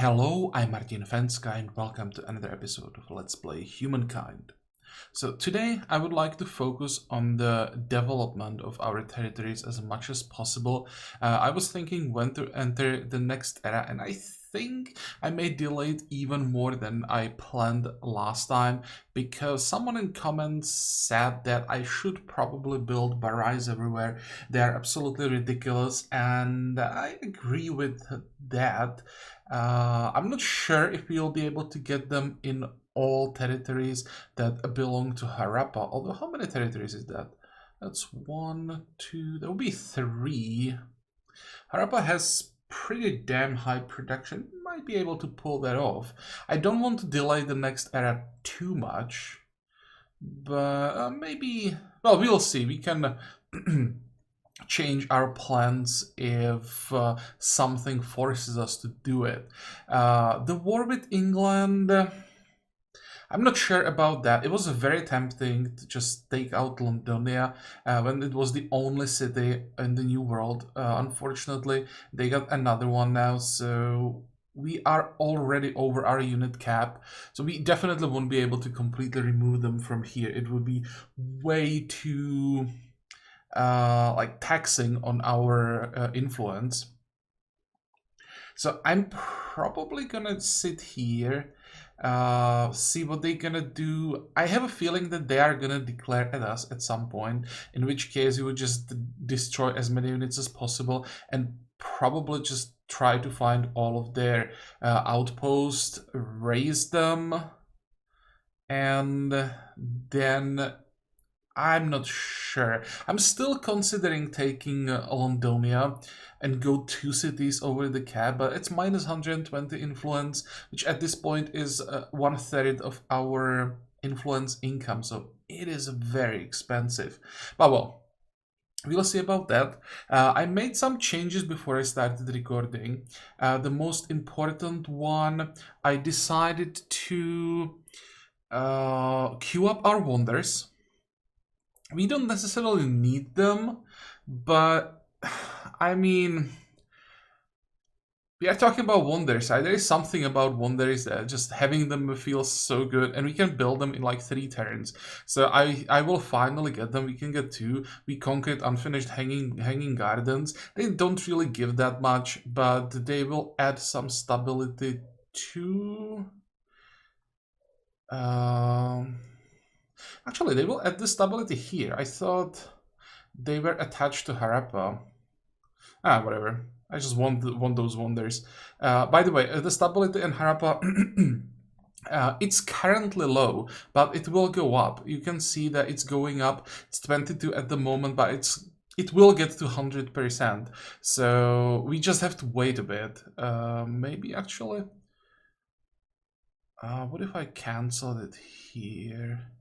Hello, I'm Martin Fencka and welcome to another episode of Let's Play Humankind. So today I would like to focus on the development of our territories as much as possible. I was thinking when to enter the next era, and I think I may delay it even more than I planned last time, because someone in comments said that I should probably build barrages everywhere. They are absolutely ridiculous, and I agree with that. I'm not sure if we'll be able to get them in all territories that belong to Harappa. Although, how many territories is that? That's 1, 2, there will be 3. Harappa has pretty damn high production. Might be able to pull that off. I don't want to delay the next era too much, but maybe, well, we'll see. We can change our plans if something forces us to do it. The war with England, I'm not sure about that. It was very tempting to just take out Londonia when it was the only city in the New World. Unfortunately, they got another one now, so we are already over our unit cap. So we definitely won't be able to completely remove them from here. It would be way too like taxing on our influence. So I'm probably gonna sit here, see what they're gonna do. I have a feeling that they are gonna declare at us at some point, in which case we would just destroy as many units as possible and probably just try to find all of their outposts, raise them, and then I'm not sure. I'm still considering taking Londonia and go 2 cities over the cap, but it's minus 120 influence, which at this point is 1/3 of our influence income, so it is very expensive. But well, we'll see about that. I made some changes before I started recording. The most important one, I decided to queue up our wonders. We don't necessarily need them, but I mean, we are talking about wonders. There is something about wonders that just having them feels so good, and we can build them in like 3 turns. So I will finally get them. We can get 2. We conquered unfinished hanging gardens. They don't really give that much, but they will add some stability to. Actually, they will add the stability here. I thought they were attached to Harappa. Whatever. I just want those wonders. By the way, the stability in Harappa, it's currently low, but it will go up. You can see that it's going up. It's 22 at the moment, but it will get to 100%. So we just have to wait a bit. Maybe actually. What if I cancel it here?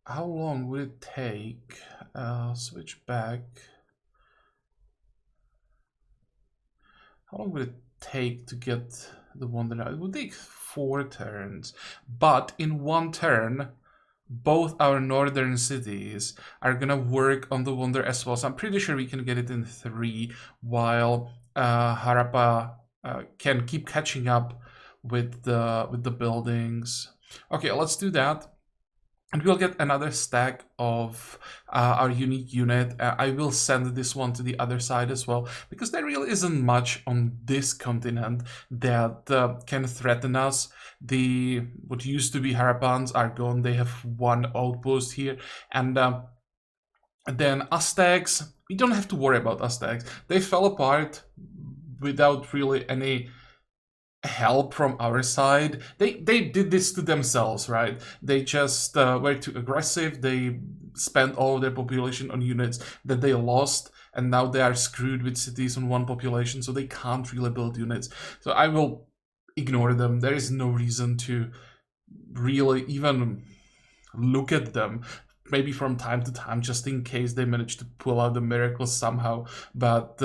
How long would it take? Switch back. How long would it take to get the wonder now? It would take 4 turns, but in 1 turn, both our northern cities are gonna work on the wonder as well. So I'm pretty sure we can get it in 3, while Harappa can keep catching up with the buildings. Okay, let's do that. And we'll get another stack of our unique unit. I will send this one to the other side as well, because there really isn't much on this continent that can threaten us. What used to be Harappans are gone. They have 1 outpost here. And then Aztecs, we don't have to worry about Aztecs. They fell apart without really any help from our side. They did this to themselves, right? They just were too aggressive. They spent all of their population on units that they lost, and now they are screwed with cities on 1 population, so they can't really build units. So I will ignore them. There is no reason to really even look at them. Maybe from time to time, just in case they manage to pull out the miracle somehow, but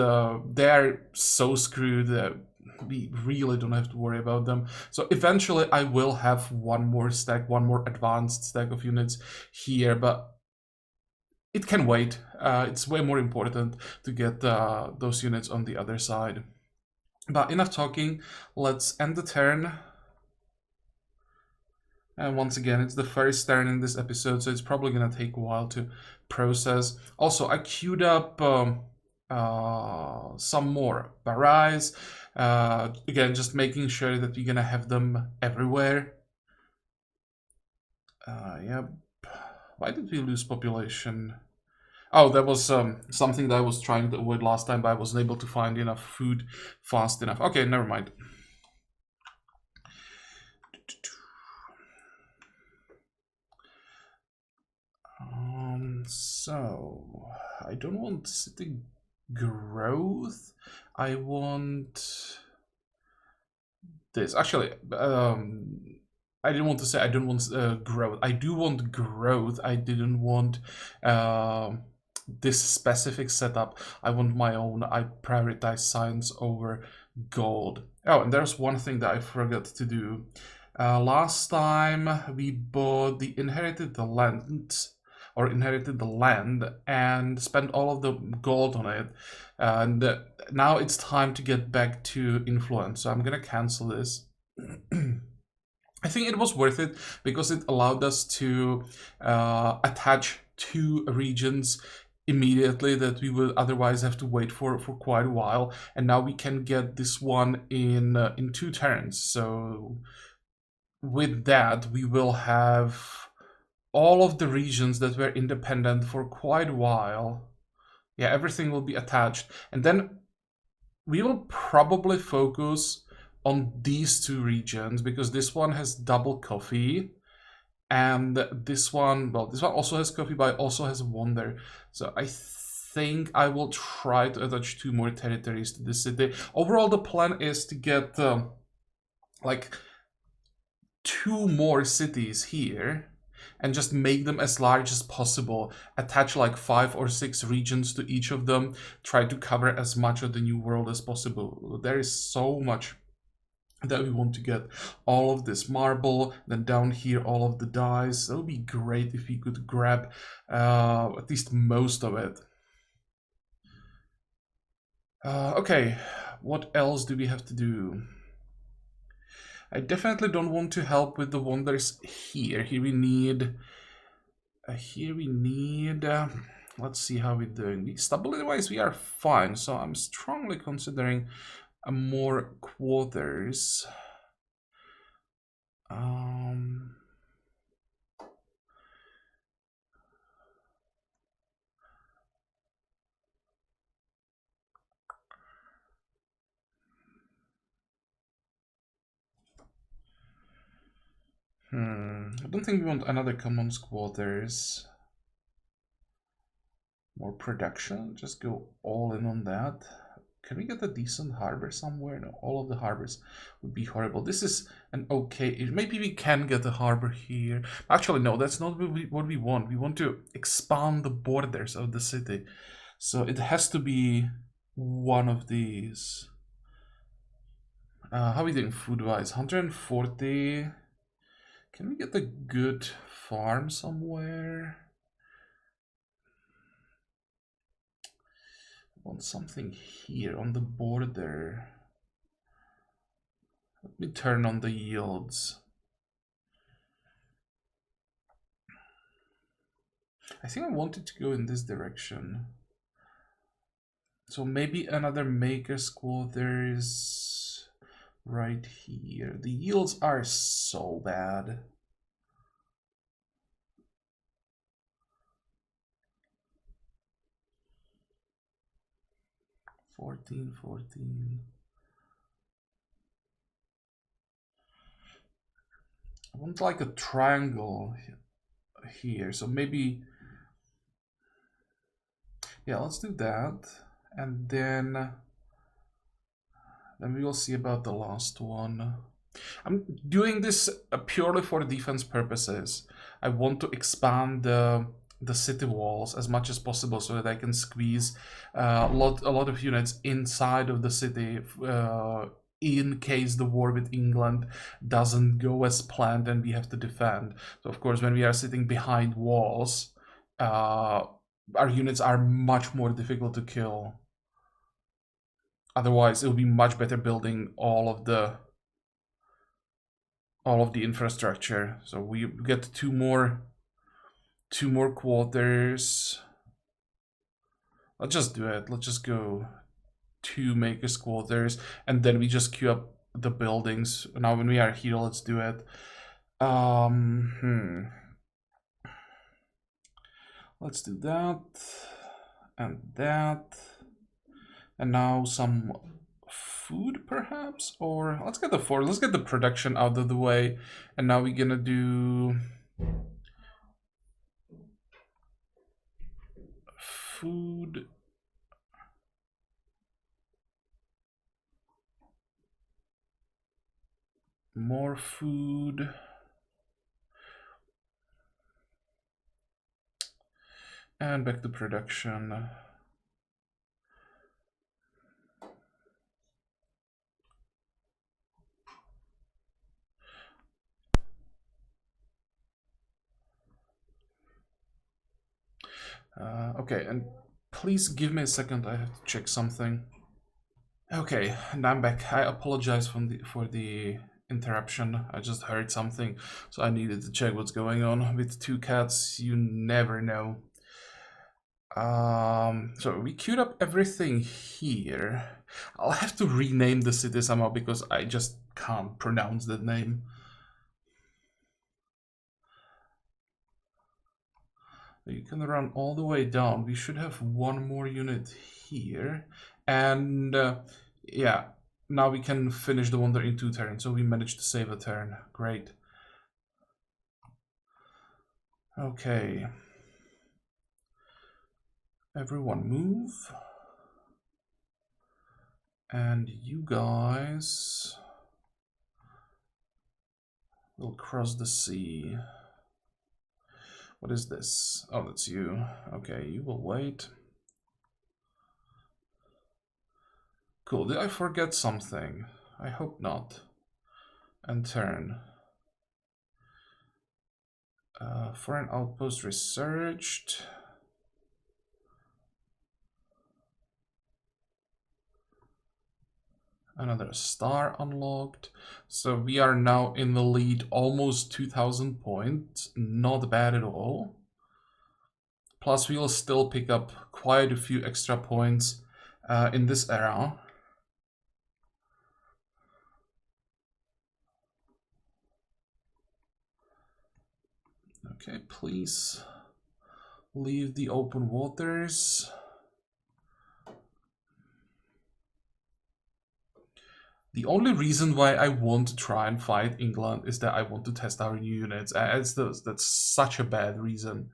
they are so screwed that we really don't have to worry about them. So eventually I will have 1 more stack, 1 more advanced stack of units here, but it can wait. It's way more important to get those units on the other side. But enough talking, let's end the turn. And once again, it's the first turn in this episode, so it's probably gonna take a while to process. Also, I queued up some more barrays. Again, just making sure that we're gonna have them everywhere. Yep. Why did we lose population? Oh, that was something that I was trying to avoid last time, but I wasn't able to find enough food fast enough. Okay, never mind. So I don't want city growth. I want this. Actually, I didn't want to say I don't want growth. I do want growth. I didn't want this specific setup. I want my own. I prioritize science over gold. Oh, and there's one thing that I forgot to do. Last time we bought the inherited the land and spent all of the gold on it, and now it's time to get back to influence, so I'm gonna cancel this. I think it was worth it because it allowed us to attach 2 regions immediately that we would otherwise have to wait for quite a while, and now we can get this one in 2 turns. So with that, we will have all of the regions that were independent for quite a while. Yeah, everything will be attached. And then we will probably focus on these 2 regions because this one has double coffee. And this one, well, this one also has coffee, but it also has wonder. So I think I will try to attach 2 more territories to the city. Overall, the plan is to get like 2 more cities here and just make them as large as possible. Attach like 5 or 6 regions to each of them. Try to cover as much of the new world as possible. There is so much that we want to get. All of this marble, then down here all of the dyes. That would be great if we could grab at least most of it. Okay, what else do we have to do? I definitely don't want to help with the wonders here. Here we need... let's see how we're doing. Stability-wise, we are fine, so I'm strongly considering more quarters. I don't think we want another commons quarters. More production, just go all in on that. Can we get a decent harbor somewhere? No, all of the harbors would be horrible. This is an okay, maybe we can get a harbor here. Actually, no, that's not what we want. We want to expand the borders of the city. So it has to be one of these. How are we doing food-wise? 140. Can we get a good farm somewhere? I want something here on the border. Let me turn on the yields. I think I wanted to go in this direction. So maybe another maker's quarters right here. The yields are so bad. $14. I want like a triangle here, so maybe, yeah, let's do that, and then we will see about the last one. I'm doing this purely for defense purposes. I want to expand the city walls as much as possible so that I can squeeze a lot of units inside of the city in case the war with England doesn't go as planned and we have to defend. So of course, when we are sitting behind walls, our units are much more difficult to kill. Otherwise, it will be much better building all of the infrastructure. So we get two more quarters. Let's just do it. Let's just go 2 makers quarters, and then we just queue up the buildings. Now when we are here, let's do it. Let's do that and that, and now some food perhaps, or let's get the production out of the way, and now we're gonna do food. More food. And back to production. Okay, and please give me a second, I have to check something. Okay, and I'm back. I apologize for the interruption. I just heard something, so I needed to check what's going on. With 2 cats, you never know. So we queued up everything here. I'll have to rename the city somehow because I just can't pronounce that name. You can run all the way down. We should have 1 more unit here. And yeah, now we can finish the wonder in 2 turns. So we managed to save a turn. Great. Okay. Everyone move. And you guys will cross the sea. What is this? Oh, that's you. Okay, you will wait. Cool. Did I forget something? I hope not. And turn. Foreign outpost researched. Another star unlocked. So we are now in the lead, almost 2000 points. Not bad at all. Plus, we will still pick up quite a few extra points in this era. Okay, please leave the open waters. The only reason why I want to try and fight England is that I want to test our new units. That's such a bad reason.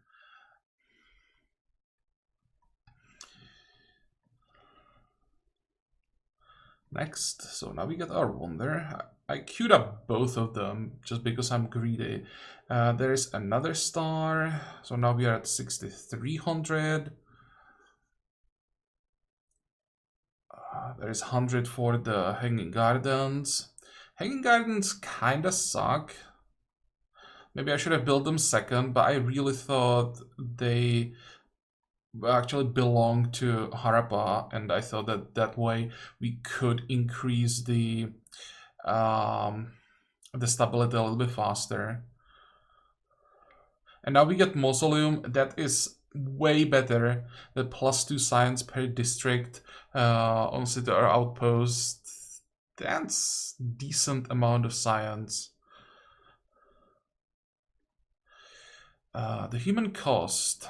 Next, so now we get our wonder. I queued up both of them just because I'm greedy. There's another star, so now we are at 6,300. There's 100 for the Hanging Gardens. Hanging Gardens kinda suck. Maybe I should have built them second, but I really thought they actually belong to Harappa, and I thought that way we could increase the stability a little bit faster. And now we get Mausoleum. That is way better. The +2 science per district on city or outpost. That's decent amount of science. The human cost.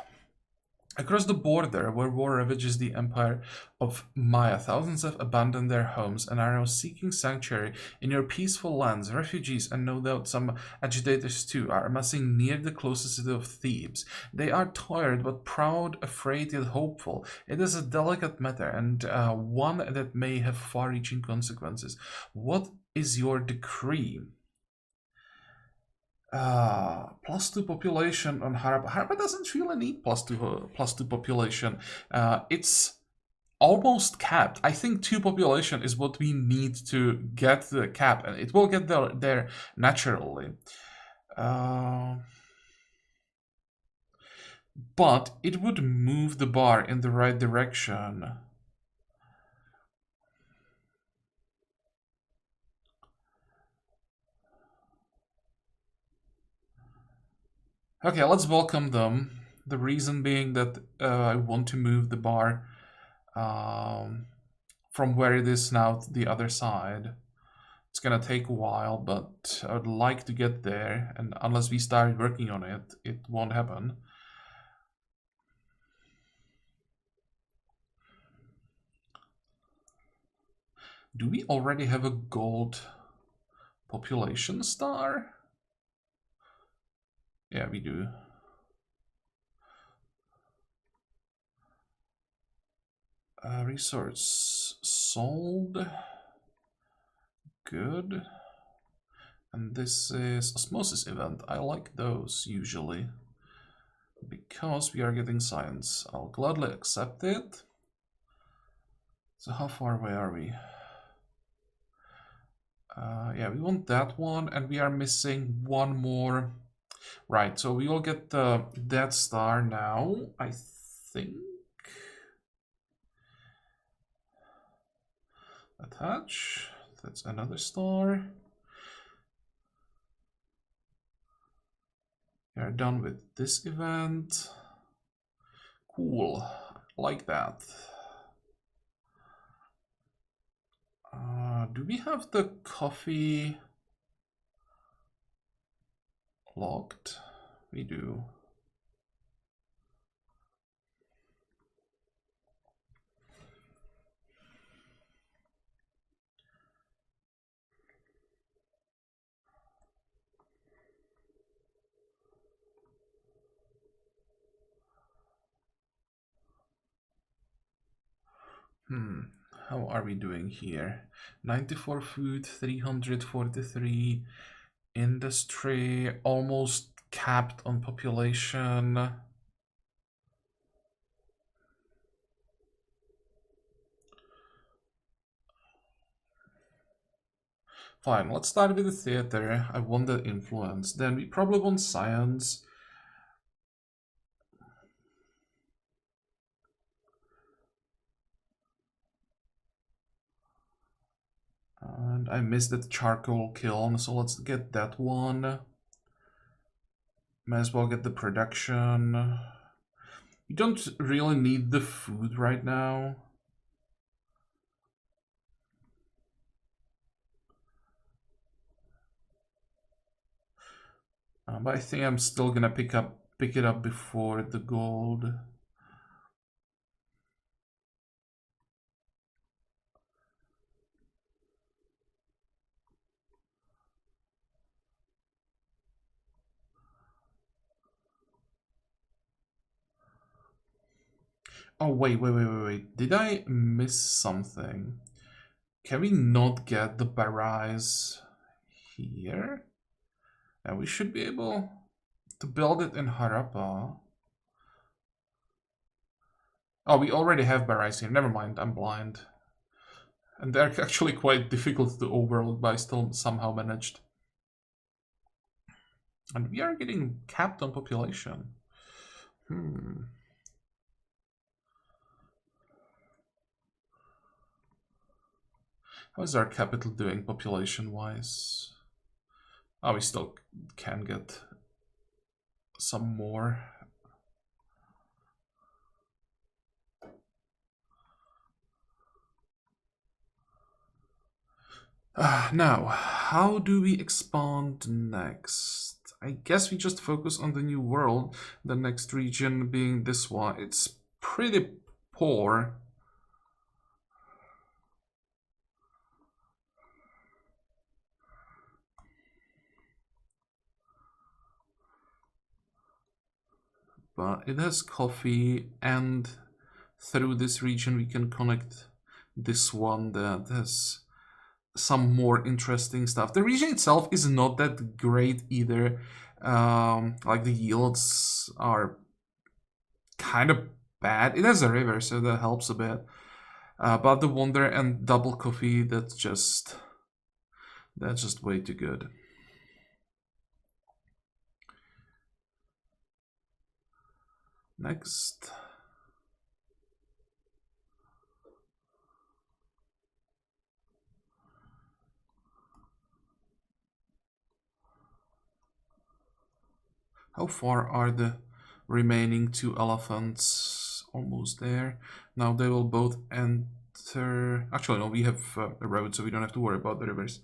Across the border, where war ravages the empire of Maya, thousands have abandoned their homes and are now seeking sanctuary in your peaceful lands. Refugees, and no doubt some agitators too, are amassing near the closest city of Thebes. They are tired but proud, afraid yet hopeful. It is a delicate matter, and one that may have far-reaching consequences. What is your decree? +2 population on Harappa. Harappa doesn't really need +2 population. It's almost capped. I think 2 population is what we need to get the cap, and it will get there naturally. But it would move the bar in the right direction. Okay, let's welcome them. The reason being that I want to move the bar from where it is now to the other side. It's gonna take a while, but I would like to get there, and unless we start working on it, it won't happen. Do we already have a gold population star? Yeah, we do. Resource sold. Good. And this is osmosis event. I like those usually, because we are getting science. I'll gladly accept it. So how far away are we? Yeah, we want that one, and we are missing one more. Right, so we will get that star now, I think. Attach. That's another star. We are done with this event. Cool, like that. Do we have the coffee locked? We do. How are we doing here? 94 food, 343 industry, almost capped on population. Fine, let's start with the theater. I want that influence. Then we probably want science. And I missed that charcoal kiln, so let's get that one. Might as well get the production. We don't really need the food right now. But I think I'm still gonna pick it up before the gold. Oh, wait. Did I miss something? Can we not get the barrage here? And we should be able to build it in Harappa. Oh, we already have barrage here. Never mind, I'm blind. And they're actually quite difficult to overload, but I still somehow managed. And we are getting capped on population. How is our capital doing population-wise? Oh, we still can get some more. Now, how do we expand next? I guess we just focus on the new world, the next region being this one. It's pretty poor. But it has coffee, and through this region we can connect this one that has some more interesting stuff. The region itself is not that great either. Like the yields are kind of bad. It has a river, so that helps a bit. But the wonder and double coffee, that's just way too good. Next. How far are the remaining 2 elephants? Almost there. Now they will both enter. Actually, no, we have a road, so we don't have to worry about the rivers.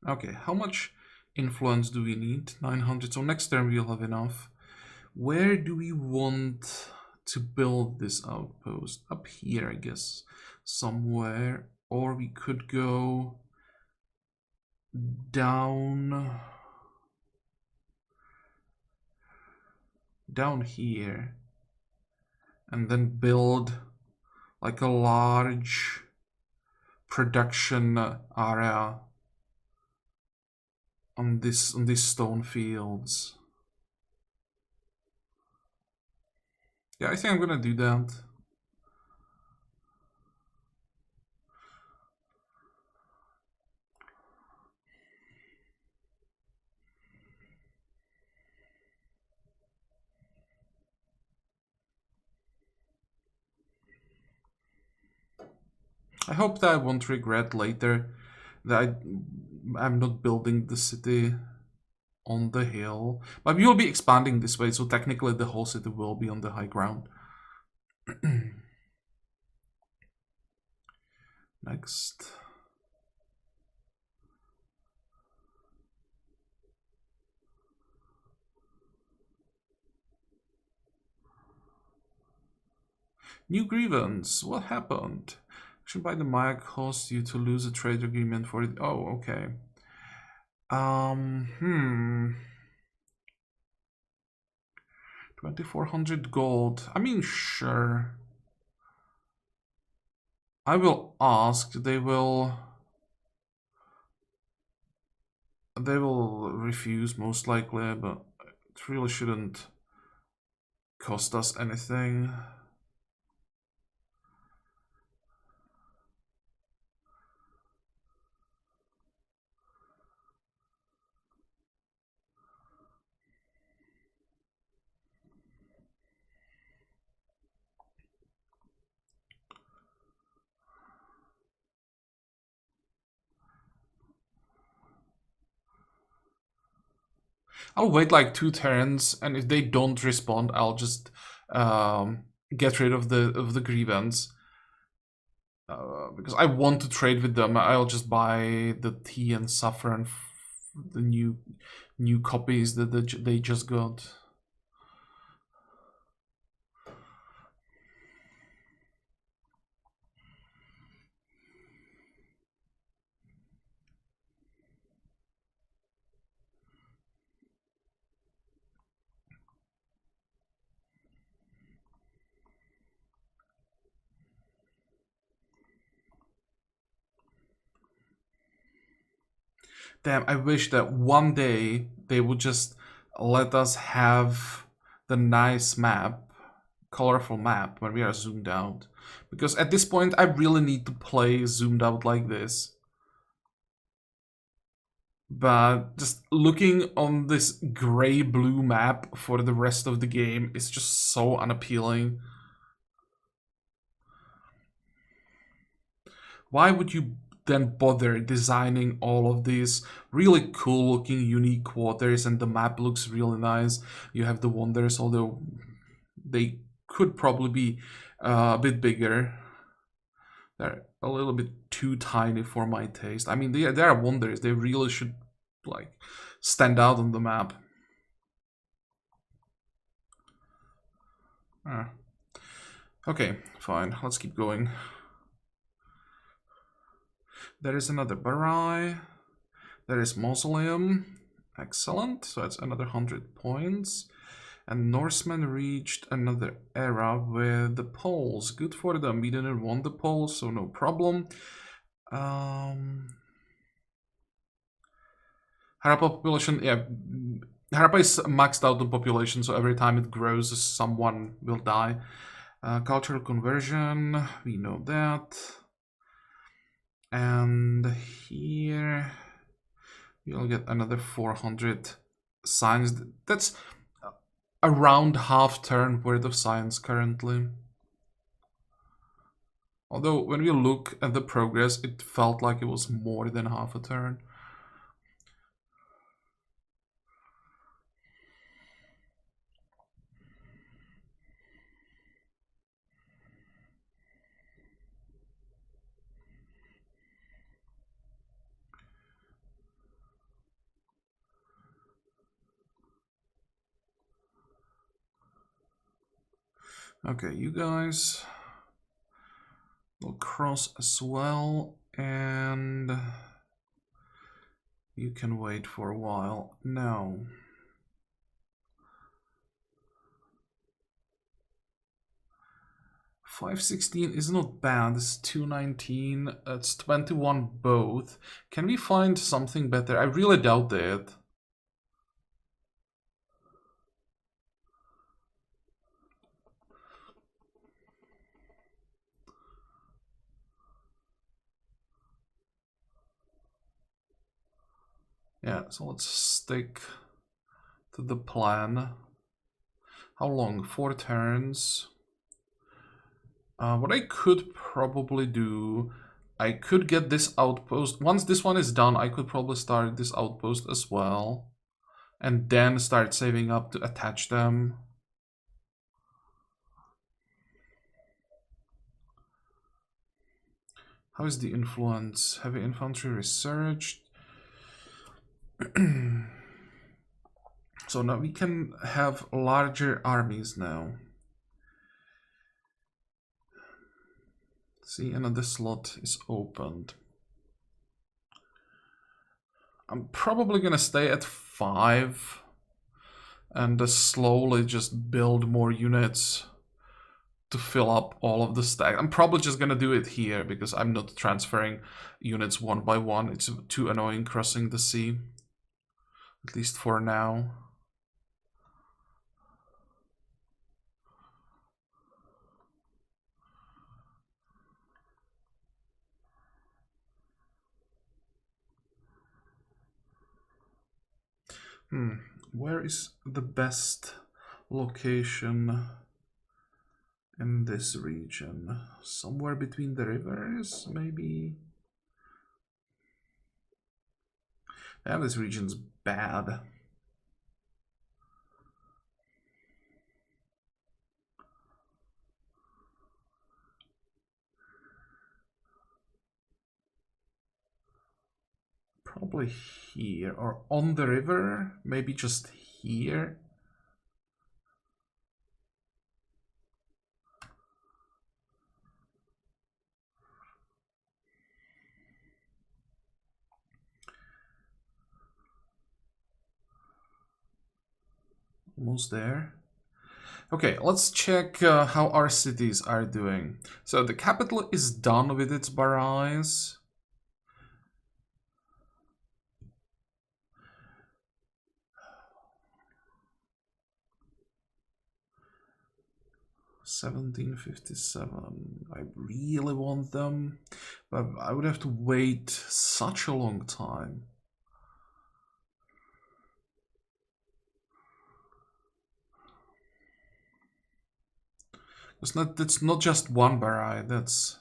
Okay, how much influence do we need? 900. So next turn we'll have enough. Where do we want to build this outpost? Up here, I guess, somewhere. Or we could go down here and then build like a large production area on these stone fields. Yeah, I think I'm gonna do that. I hope that I won't regret later that I'm not building the city on the hill. But we will be expanding this way, so technically the whole city will be on the high ground. Next. New grievance. What happened? Action by the Maya caused you to lose a trade agreement for it. Oh, okay. 2400 gold. I mean, sure. I will ask. They will refuse most likely, but it really shouldn't cost us anything. I'll wait like 2 turns, and if they don't respond, I'll just get rid of the grievance. Because I want to trade with them. I'll just buy the tea and saffron, the new copies that they just got. Damn, I wish that one day they would just let us have the nice map, colorful map, when we are zoomed out. Because at this point, I really need to play zoomed out like this. But just looking on this gray-blue map for the rest of the game is just so unappealing. Why would you then bother designing all of these really cool looking unique quarters, and the map looks really nice? You have the wonders, although they could probably be a bit bigger. They're a little bit too tiny for my taste. I mean, they are wonders. They really should like stand out on the map. Okay, fine. Let's keep going. There is another Barai. There is Mausoleum. Excellent. So that's another 100 points. And Norsemen reached another era with the Poles. Good for them. We didn't want the Poles, so no problem. Harappa population, yeah. Harappa is maxed out on population, so every time it grows, someone will die. Cultural conversion, we know that. And here you'll get another 400 signs. That's around half turn worth of science currently. Although when we look at the progress, it felt like it was more than half a turn. Okay, you guys will cross as well, and you can wait for a while. Now, 516 is not bad. It's 219. It's 21 both. Can we find something better? I really doubt it. Yeah, so let's stick to the plan. How long? 4 turns. What I could probably do, I could get this outpost. Once this one is done, I could probably start this outpost as well. And then start saving up to attach them. How is the influence? Heavy infantry researched. So now we can have larger armies now. See, another slot is opened. I'm probably gonna stay at 5 and slowly just build more units to fill up all of the stack. I'm probably just gonna do it here because I'm not transferring units one by one. It's too annoying crossing the sea, at least for now. Where is the best location in this region? Somewhere between the rivers, maybe? Yeah, this region's bad. Probably here, or on the river, maybe just here. Almost there. Okay, let's check how our cities are doing. So the capital is done with its barrage. $1757. I really want them, but I would have to wait such a long time. It's not just one barrage, that's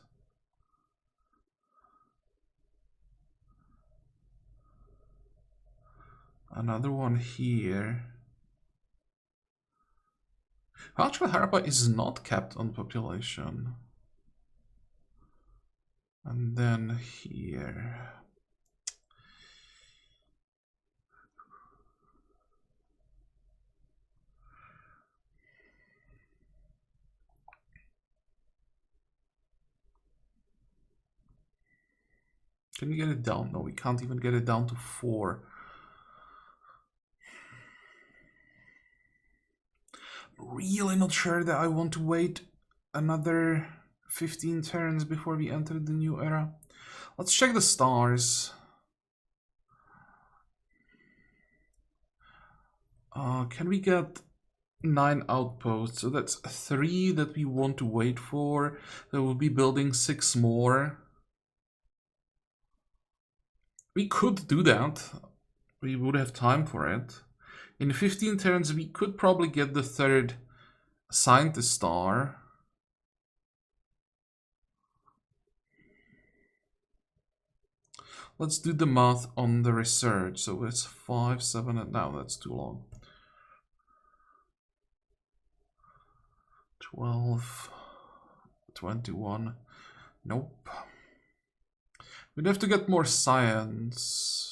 another one here. Actually, Harappa is not capped on population. And then here. Can we get it down? No, we can't even get it down to 4. Really not sure that I want to wait another 15 turns before we enter the new era. Let's check the stars. Can we get 9 outposts? So that's 3 that we want to wait for. That will be building 6 more. We could do that. We would have time for it. In 15 turns, we could probably get the 3rd scientist star. Let's do the math on the research. So it's 5, 7, and now that's too long. 12, 21. Nope. We'd have to get more science.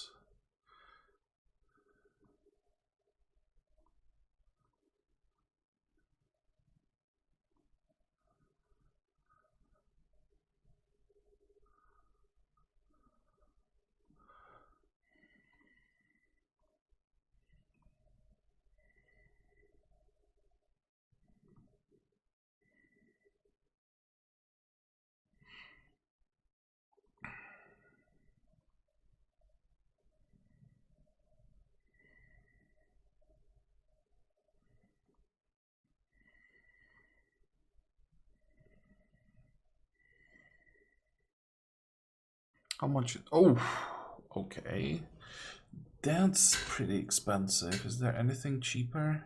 How much? Oh, okay. That's pretty expensive. Is there anything cheaper?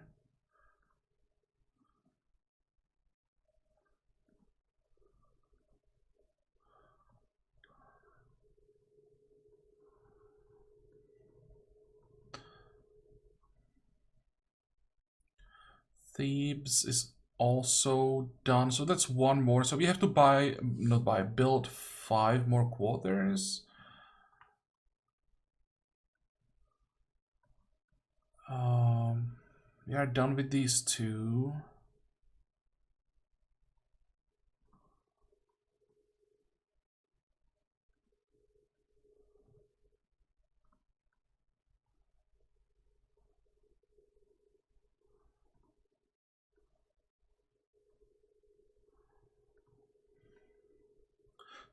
Thebes is also done, so that's one more. So we have to build 5 more quarters. We are done with these 2.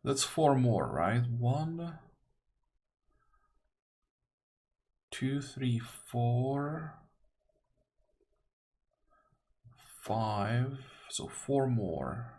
That's 4 more, right? 1, 2, 3, 4, 5. So 4 more.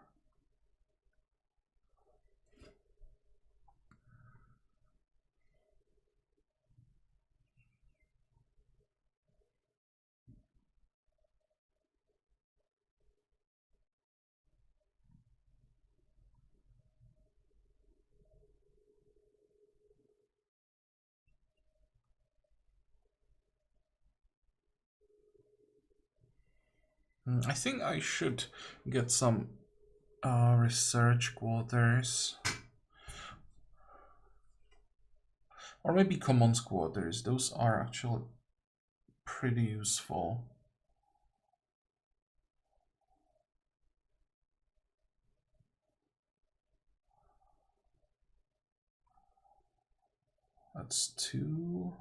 I think I should get some research quarters. Or maybe commons quarters. Those are actually pretty useful. That's 2.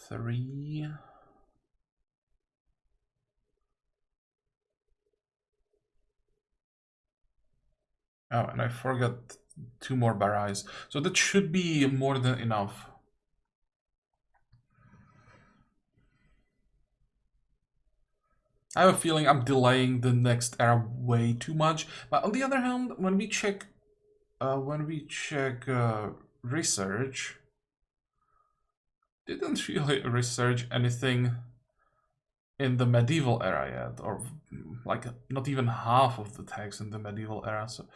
Three. Oh, and I forgot 2 more barrels. So that should be more than enough. I have a feeling I'm delaying the next era way too much. But on the other hand, when we check research, didn't really research anything in the medieval era yet, or like not even half of the text in the medieval era. So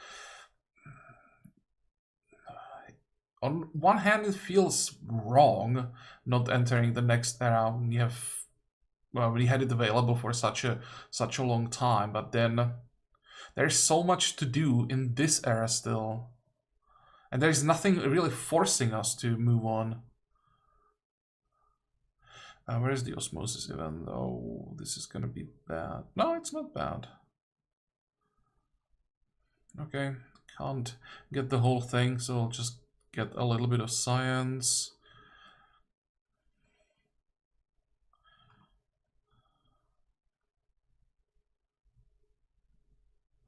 on one hand, it feels wrong not entering the next era when you have, well, we had it available for such a long time, but then there's so much to do in this era still, and there's nothing really forcing us to move on. Where's the osmosis event? Oh, this is gonna be bad. No, it's not bad. Okay, can't get the whole thing, so I'll just get a little bit of science.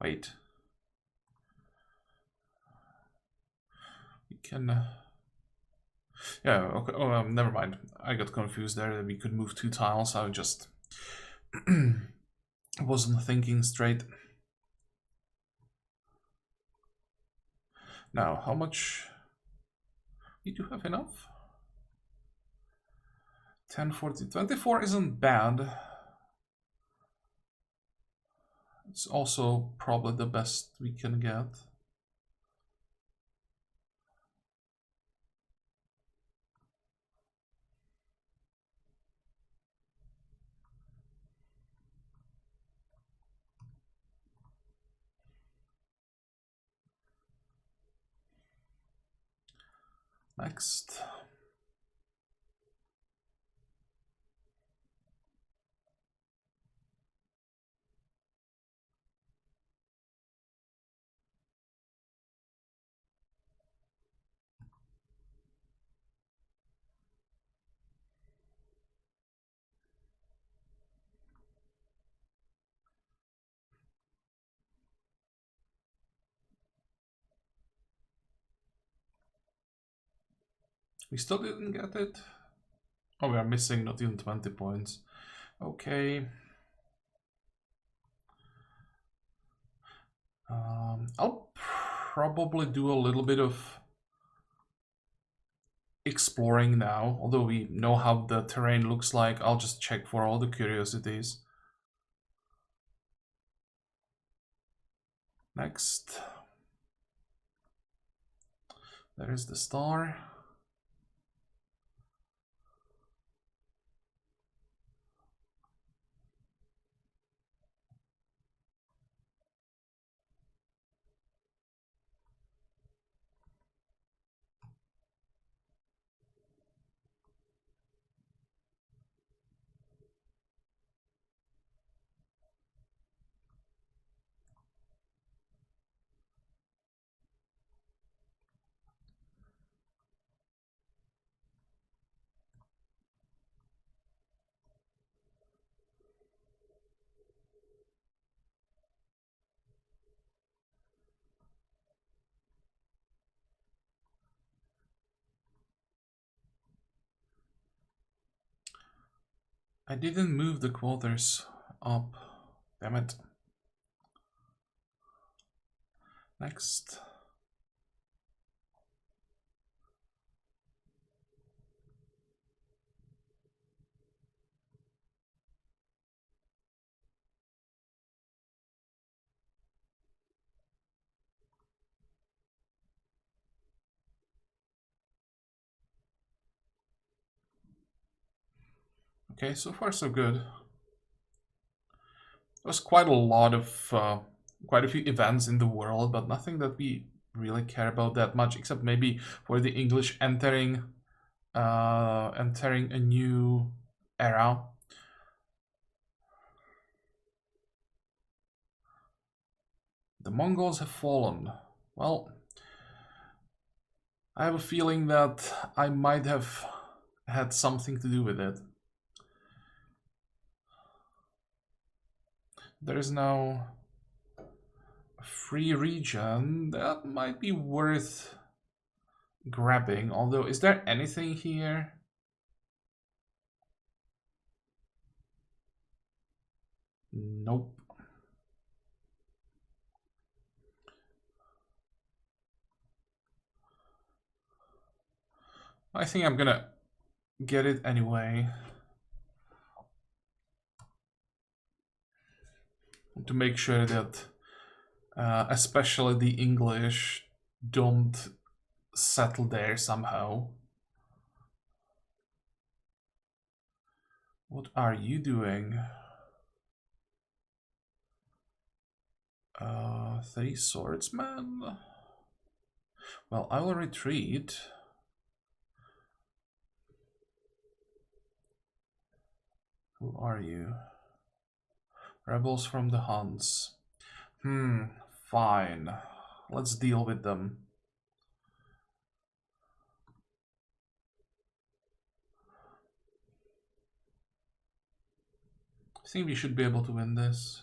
Wait. We can... yeah, okay. Oh, never mind. I got confused there. We could move 2 tiles. I just wasn't thinking straight. Now, how much? We do have enough. 1040, 24 isn't bad. It's also probably the best we can get. Next. We still didn't get it. Oh, we are missing not even 20 points. Okay. I'll probably do a little bit of exploring now. Although we know how the terrain looks like, I'll just check for all the curiosities. Next. There is the star. I didn't move the quarters up. Damn it. Next. Okay, so far so good. There's quite a lot of, quite a few events in the world, but nothing that we really care about that much, except maybe for the English entering a new era. The Mongols have fallen. Well, I have a feeling that I might have had something to do with it. There is now a free region that might be worth grabbing, although is there anything here? Nope. I think I'm gonna get it anyway. To make sure that especially the English don't settle there somehow. What are you doing? 3 swordsmen? Well, I will retreat. Who are you? Rebels from the Huns. Fine. Let's deal with them. I think we should be able to win this.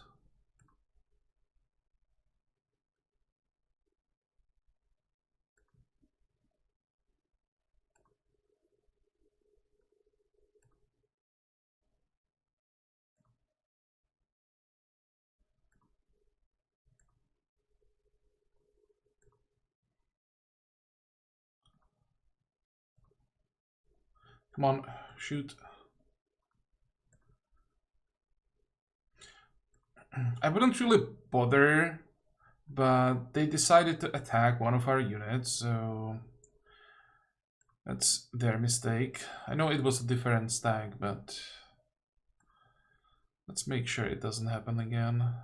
Come on, shoot. I wouldn't really bother, but they decided to attack one of our units, so that's their mistake. I know it was a different stag, but let's make sure it doesn't happen again.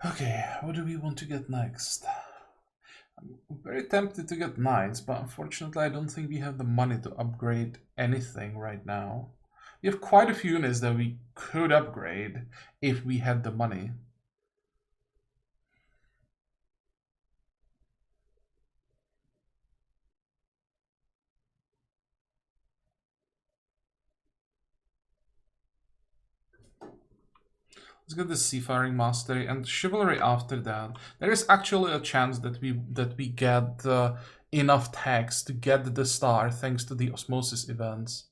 Okay, what do we want to get next? I'm very tempted to get knights, but unfortunately I don't think we have the money to upgrade anything right now. We have quite a few units that we could upgrade if we had the money. Let's get the Seafaring Mastery and Chivalry after that. There is actually a chance that we get enough tags to get the star thanks to the Osmosis events.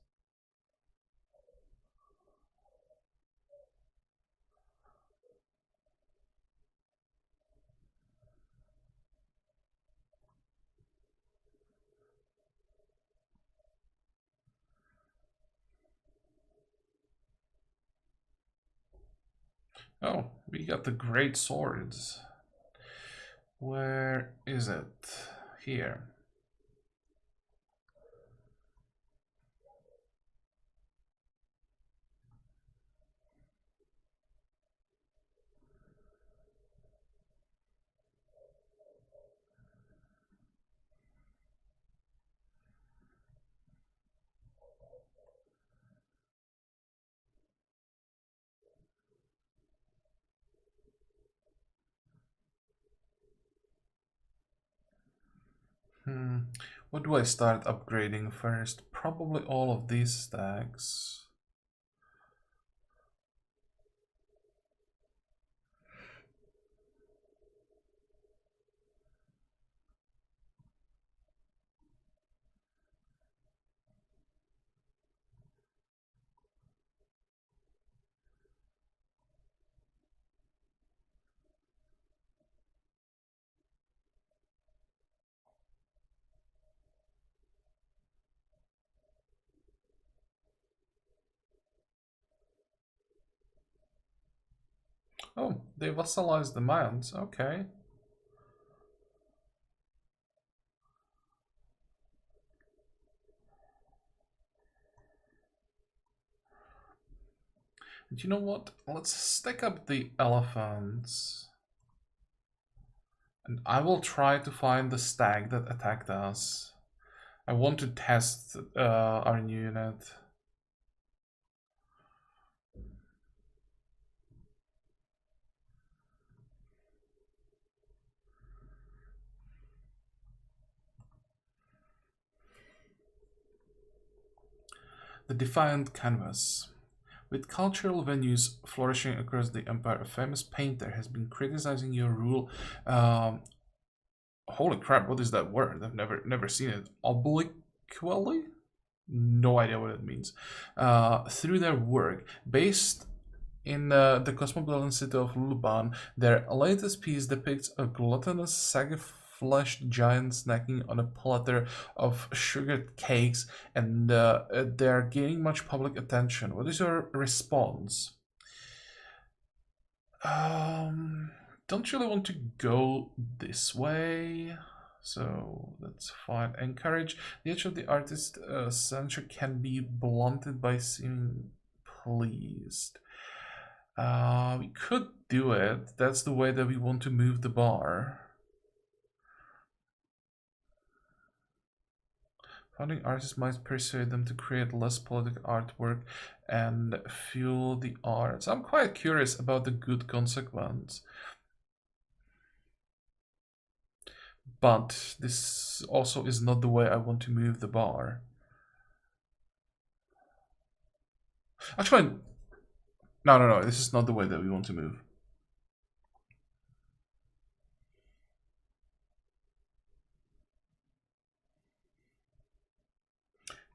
Oh, we got the great swords. Where is it? Here. What do I start upgrading first? Probably all of these stacks. Oh, they vassalized the Mayans. Okay. And you know what? Let's stack up the elephants. And I will try to find the stag that attacked us. I want to test our new unit. The Defiant Canvas. With cultural venues flourishing across the empire, a famous painter has been criticizing your rule. Holy crap! What is that word? I've never seen it. Obliquely? No idea what it means. Through their work, based in the cosmopolitan city of Luban, their latest piece depicts a gluttonous, saggy-fleshed giant snacking on a platter of sugared cakes, and they're gaining much public attention. What is your response? Don't really want to go this way, so that's fine. Encourage the edge of the artist censure can be blunted by seeming pleased. We could do it. That's the way that we want to move the bar. Founding artists might persuade them to create less political artwork and fuel the arts. I'm quite curious about the good consequence. But this also is not the way I want to move the bar. Actually, no. This is not the way that we want to move.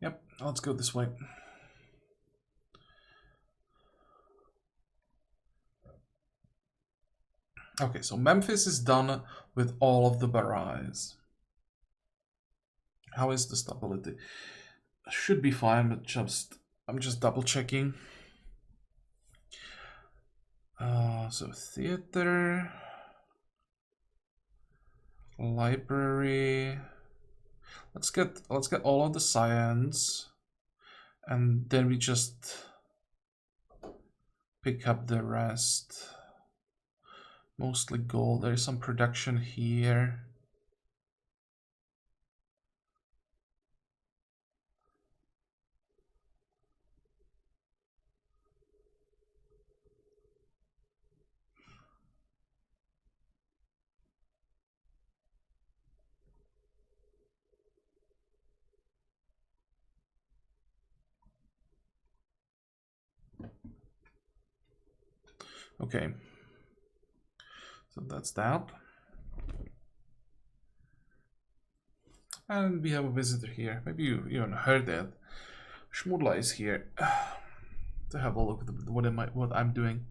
Yep, let's go this way. Okay, so Memphis is done with all of the barrages. How is the stability? Should be fine, but I'm just double checking. So theater, library. Let's get all of the science, and then we just pick up the rest. Mostly gold. There is some production here. Okay. So that's that. And we have a visitor here. Maybe you even heard that. Schmudla is here to have a look at what I'm doing.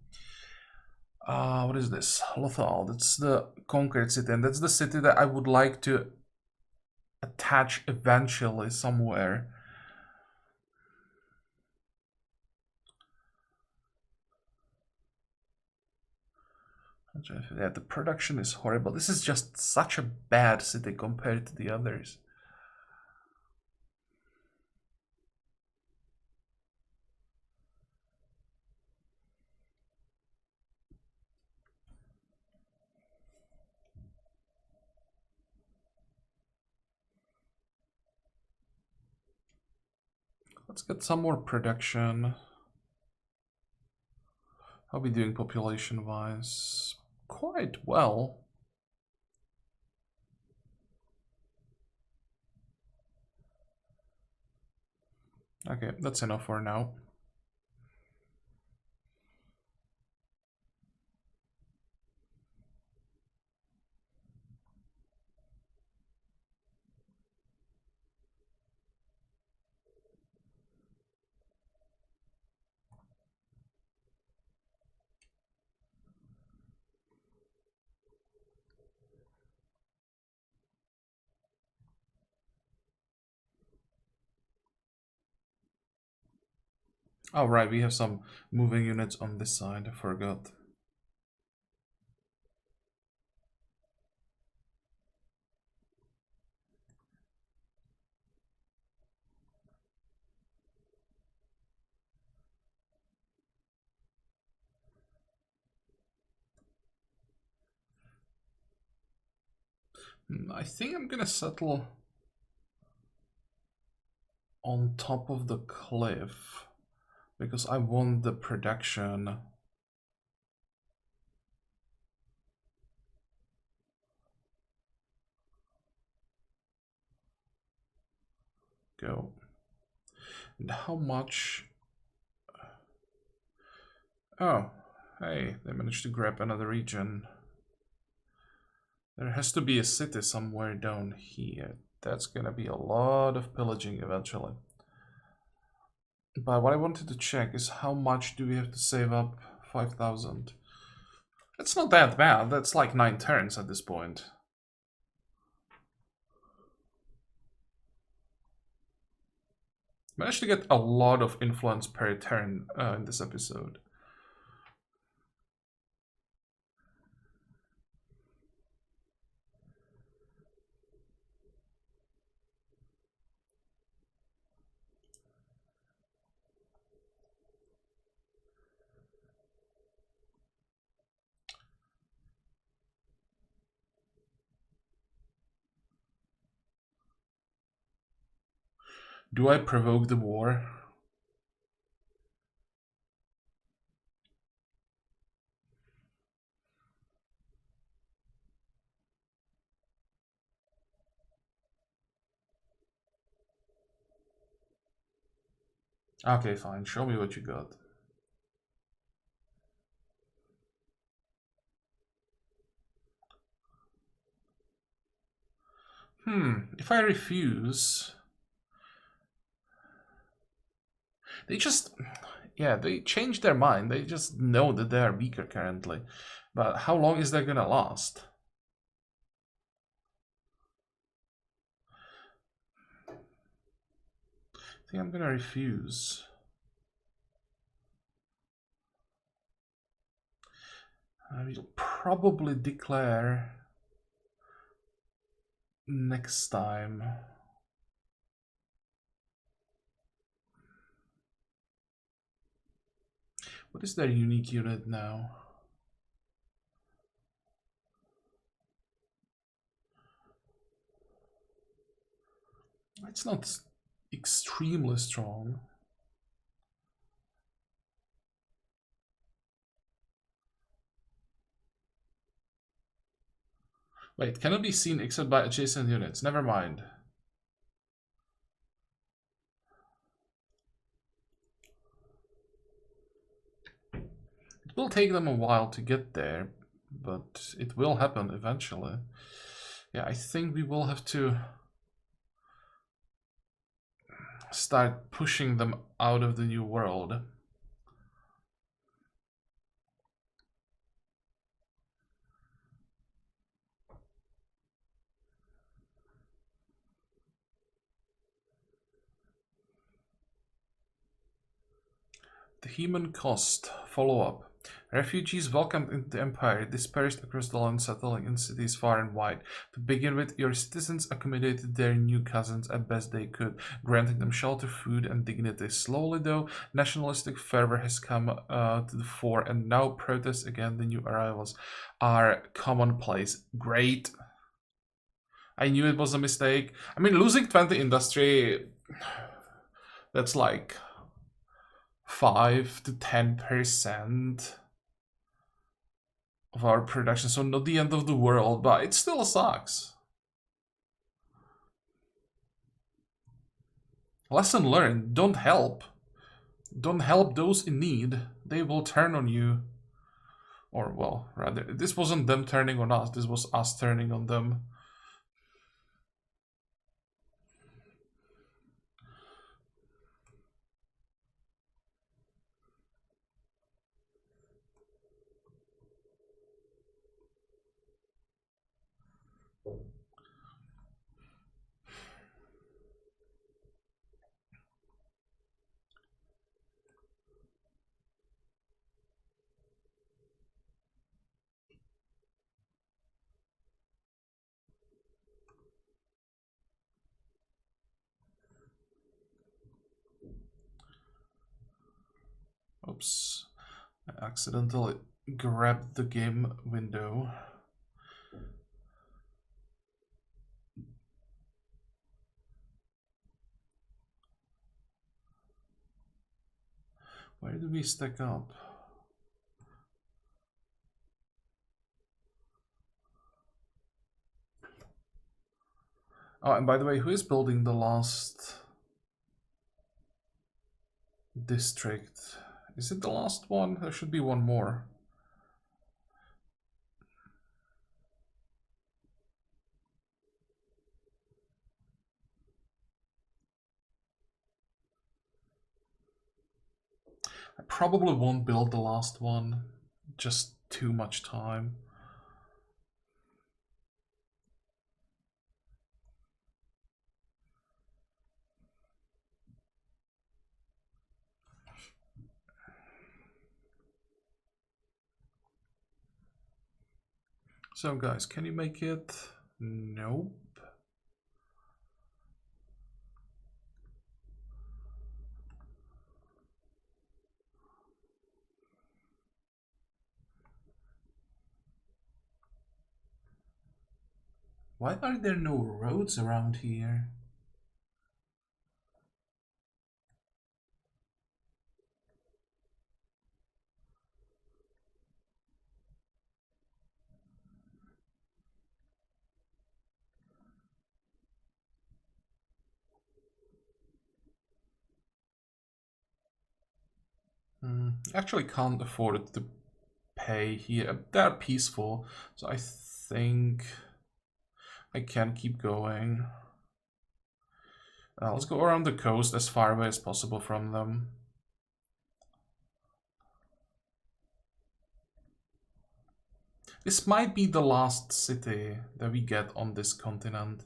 What is this? Lothal. That's the conquered city, and that's the city that I would like to attach eventually somewhere. Yeah, the production is horrible. This is just such a bad city compared to the others. Let's get some more production. How are we doing population-wise? Quite well. Okay, that's enough for now. Oh, right, we have some moving units on this side, I forgot. I think I'm gonna settle on top of the cliff because I want the production. Go. And how much? Oh, hey, they managed to grab another region. There has to be a city somewhere down here. That's gonna be a lot of pillaging eventually. But what I wanted to check is how much do we have to save up? 5,000. That's not that bad. That's like 9 turns at this point. Managed to get a lot of influence per turn in this episode. Do I provoke the war? Okay, fine. Show me what you got. If I refuse... They just... Yeah, they changed their mind. They just know that they are weaker currently. But how long is that gonna last? I think I'm gonna refuse. I will probably declare next time. What is their unique unit now? It's not extremely strong. Wait, cannot be seen except by adjacent units. Never mind. It will take them a while to get there, but it will happen eventually. Yeah, I think we will have to start pushing them out of the new world. The human cost. Follow-up. Refugees welcomed into the Empire dispersed across the land, settling in cities far and wide. To begin with, your citizens accommodated their new cousins as best they could, granting them shelter, food, and dignity. Slowly, though, nationalistic fervor has come to the fore, and now protests against the new arrivals are commonplace. Great. I knew it was a mistake. I mean, losing 20 industry, that's like 5 to 10% of our production, so not the end of the world, but it still sucks. Lesson learned, don't help. Don't help those in need. They will turn on you. Or, well, rather, this wasn't them turning on us, this was us turning on them. Oops. I accidentally grabbed the game window. Where do we stack up? Oh, and by the way, who is building the last district? Is it the last one? There should be one more. I probably won't build the last one. Just too much time. So guys, can you make it? Nope. Why are there no roads around here? Actually can't afford to pay here. They're peaceful, so I think I can keep going. Let's go around the coast as far away as possible from them. This might be the last city that we get on this continent.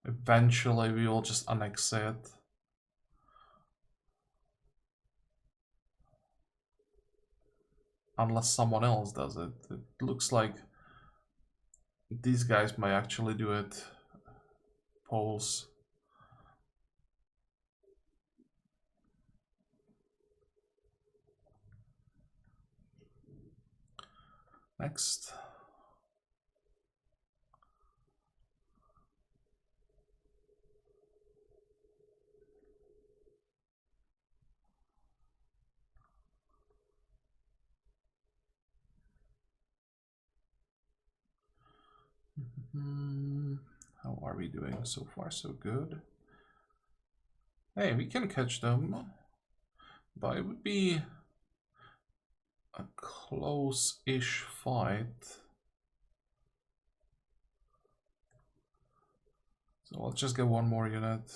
Eventually we will just annex it. Unless someone else does it. It looks like these guys might actually do it. Poles. Next. How are we doing? So far so good. Hey, we can catch them, but it would be a close-ish fight. So I'll just get one more unit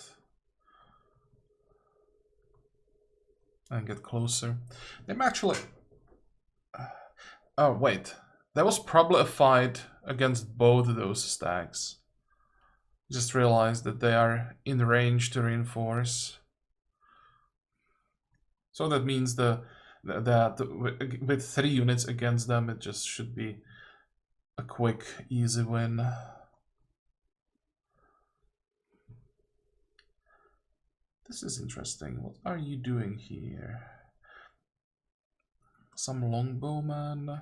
and get closer. They actually... Oh, wait. That was probably a fight against both of those stacks. Just realized that they are in range to reinforce. So that means that with 3 units against them, it just should be a quick, easy win. This is interesting. What are you doing here? Some longbowman.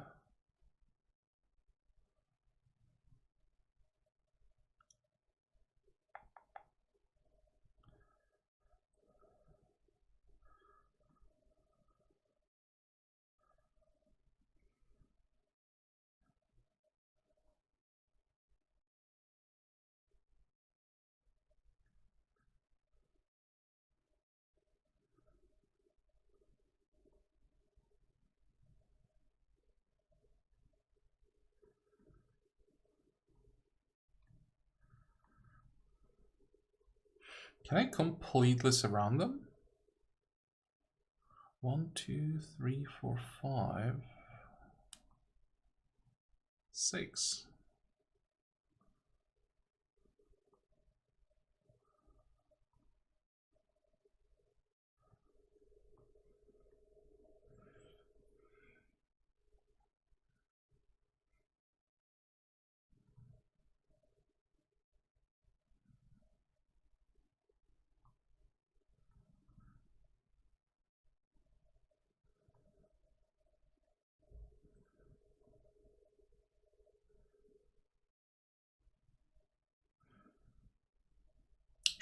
Can I completely surround them? 1, 2, 3, 4, 5, 6.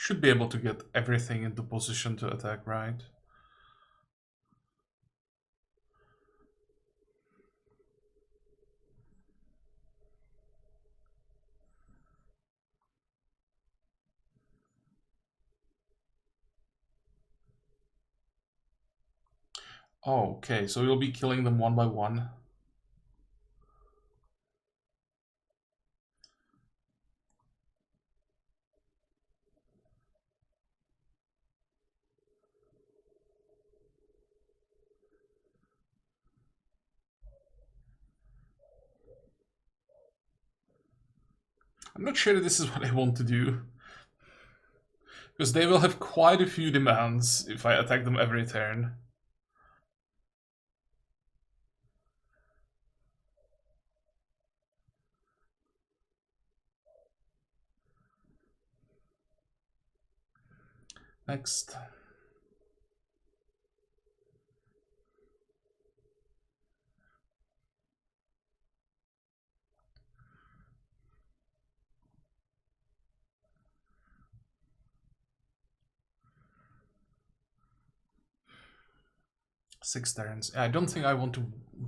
Should be able to get everything into position to attack, right? Oh, okay, so you'll be killing them one by one. I'm not sure this is what I want to do. Because they will have quite a few demands if I attack them every turn. Next. Six turns. I don't think I want to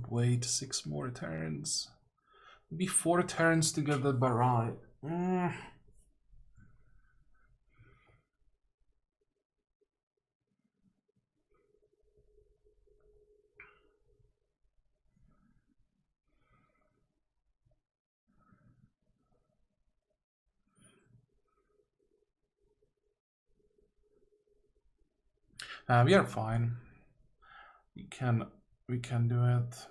wait 6 more turns. Maybe 4 turns to get the Barai. We are fine. We can do it.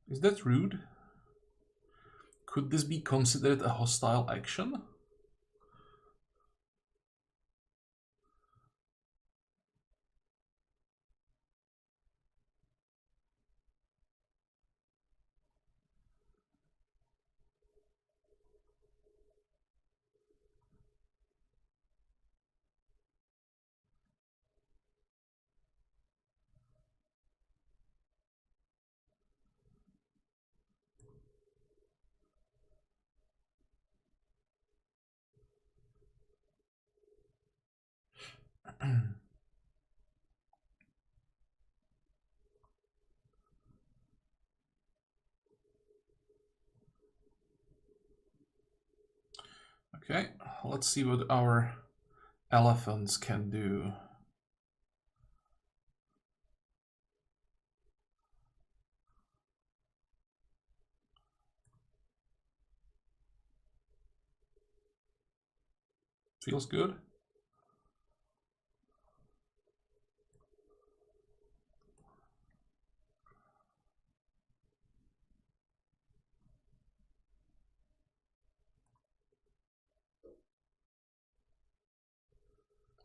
Is that rude? Could this be considered a hostile action? Okay, let's see what our elephants can do. Feels good.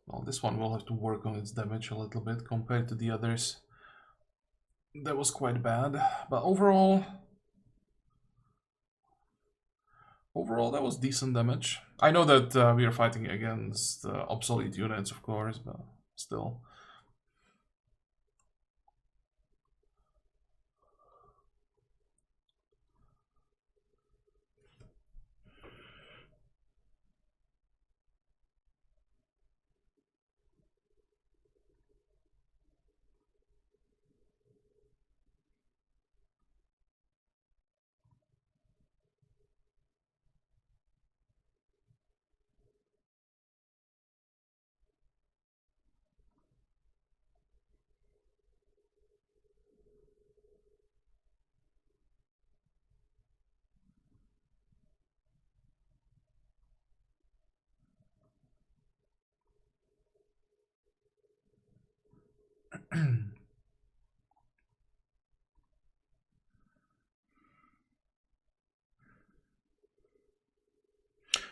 Well, this one will have to work on its damage a little bit compared to the others. That was quite bad, but overall that was decent damage. I know that we are fighting against obsolete units, of course, but still.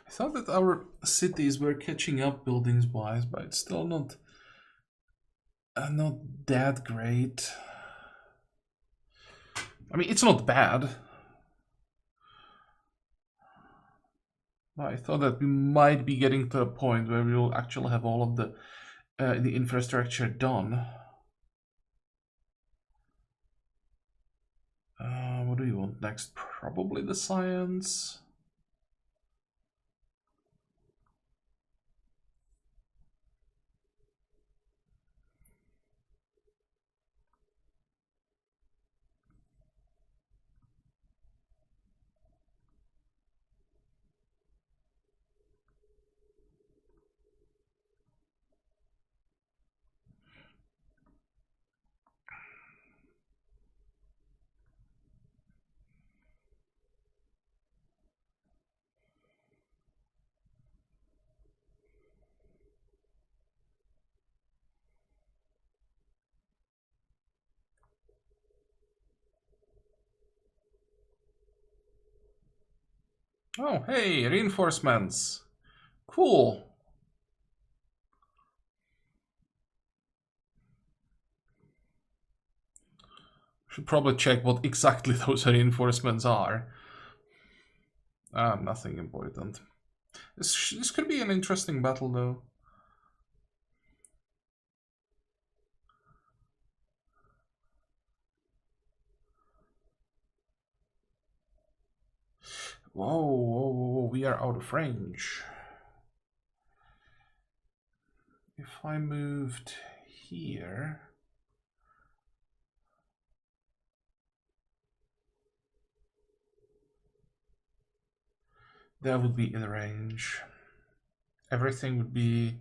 I thought that our cities were catching up buildings-wise, but it's still not that great. I mean, it's not bad. I thought that we might be getting to a point where we will actually have all of the infrastructure done. What do you want next? Probably the science. Oh, hey, reinforcements. Cool. Should probably check what exactly those reinforcements are. Nothing important. This could be an interesting battle, though. Whoa, whoa, whoa, we are out of range. If I moved here... that would be in range. everything would be,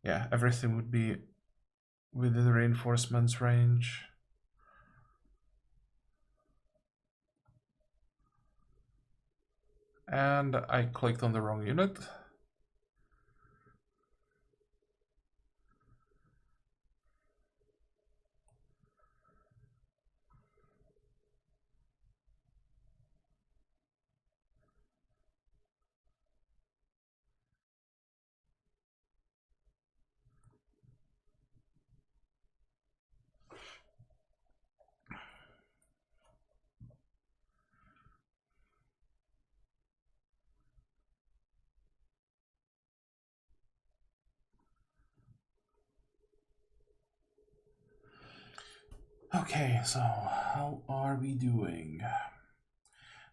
yeah, everything would be within the reinforcements range. And I clicked on the wrong unit. Okay, so how are we doing?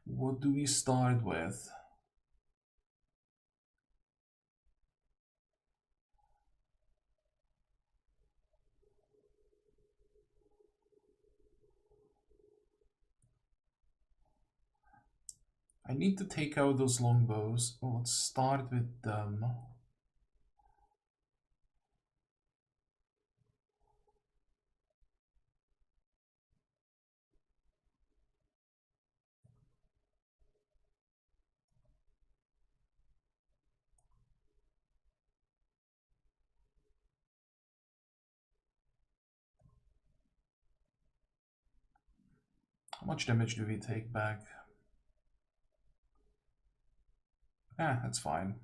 What do we start with? I need to take out those longbows. Well, let's start with them. How much damage do we take back? That's fine.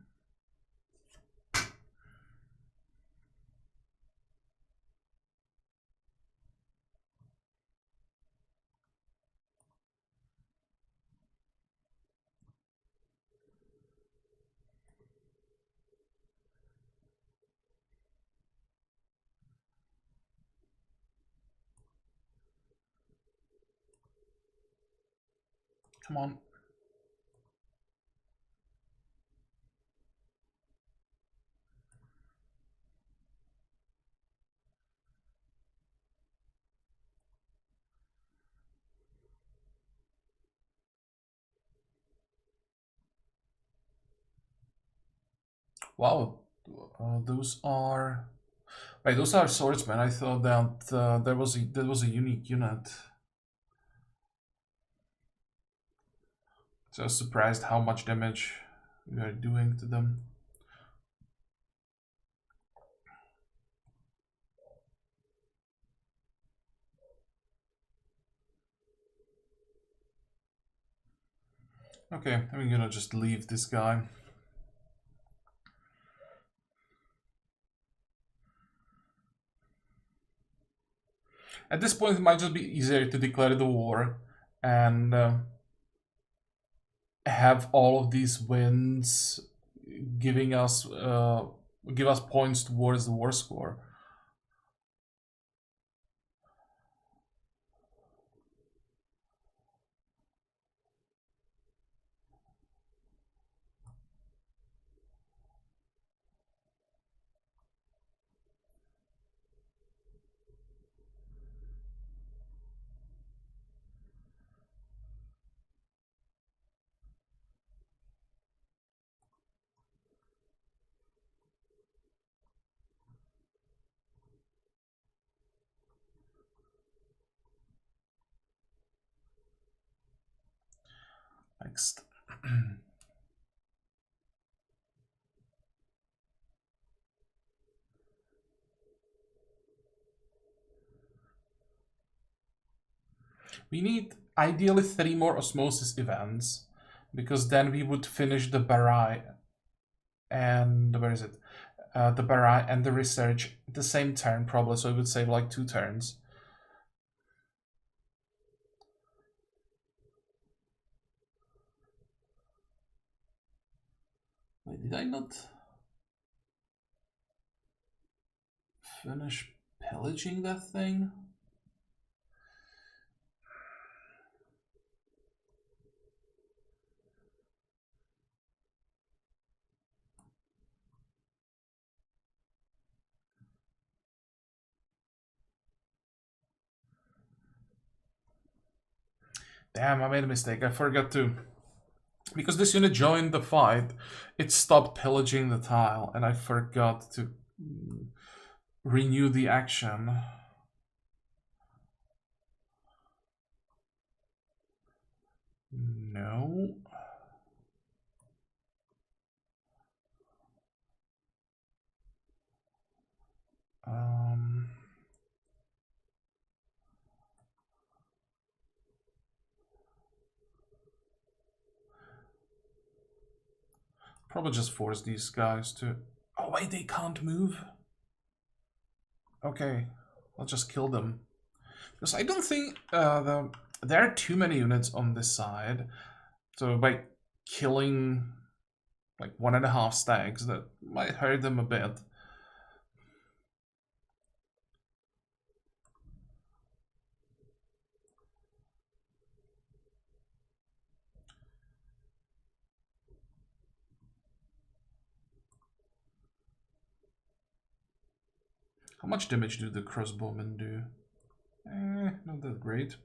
Come on. Wow, those are... Wait, those are swordsmen. I thought that that was a unique unit. So I was surprised how much damage we are doing to them. Okay, I'm gonna just leave this guy. At this point, it might just be easier to declare the war and have all of these wins giving us give us points towards the war score. Next. We need ideally 3 more osmosis events, because then we would finish the Barai and where is it? The Barai and the research at the same turn probably, so it would save like 2 turns. Wait, did I not finish pillaging that thing? Damn, I made a mistake. I forgot to Because this unit joined the fight, it stopped pillaging the tile, and I forgot to renew the action. No. Probably just force these guys to... Oh wait, they can't move? Okay, I'll just kill them. Because I don't think there are too many units on this side. So by killing like 1.5 stacks, that might hurt them a bit. How much damage do the crossbowmen do? Not that great.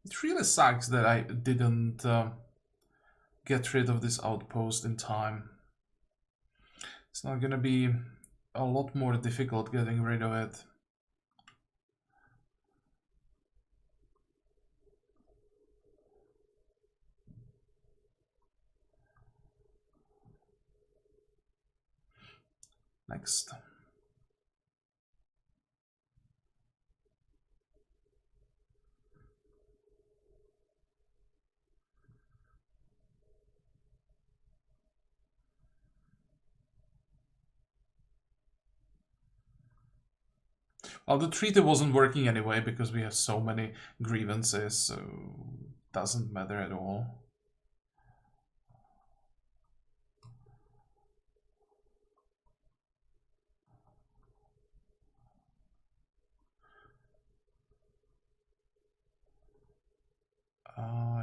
It really sucks that I didn't get rid of this outpost in time. It's not gonna be a lot more difficult getting rid of it. Next. Well, the treaty wasn't working anyway because we have so many grievances, so doesn't matter at all.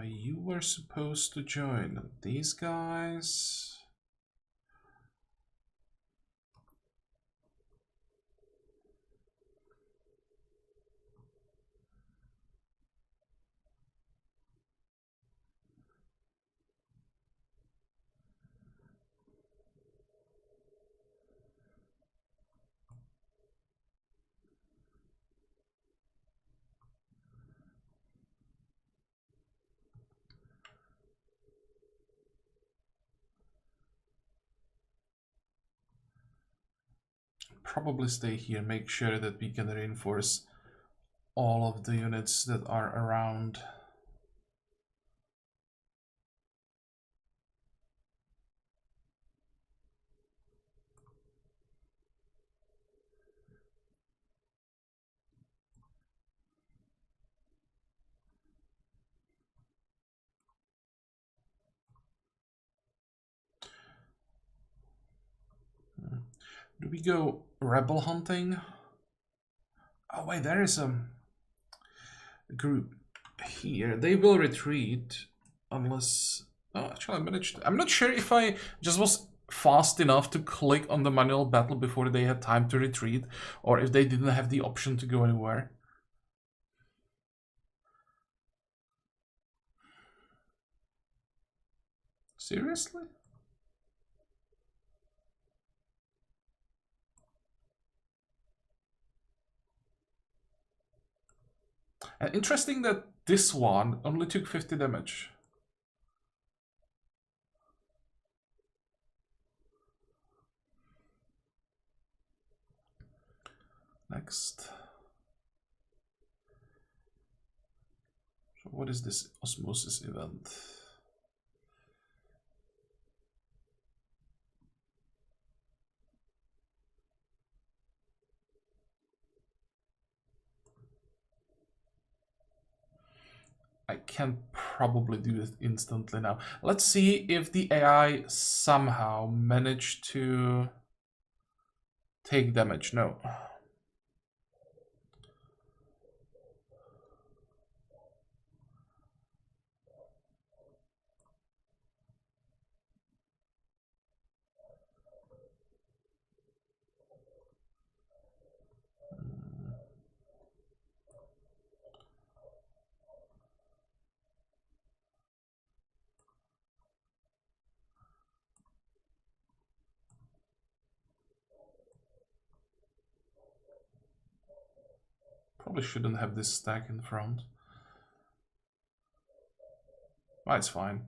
You were supposed to join these guys. Probably stay here, make sure that we can reinforce all of the units that are around. Do we go rebel hunting? Oh wait, there is a group here. They will retreat unless... Oh, actually I managed... I'm not sure if I just was fast enough to click on the manual battle before they had time to retreat, or if they didn't have the option to go anywhere. Seriously? Interesting that this one only took 50 damage. Next. So what is this osmosis event? can probably do it instantly now. Let's see if the AI somehow managed to take damage. No. Probably shouldn't have this stack in front. But it's fine.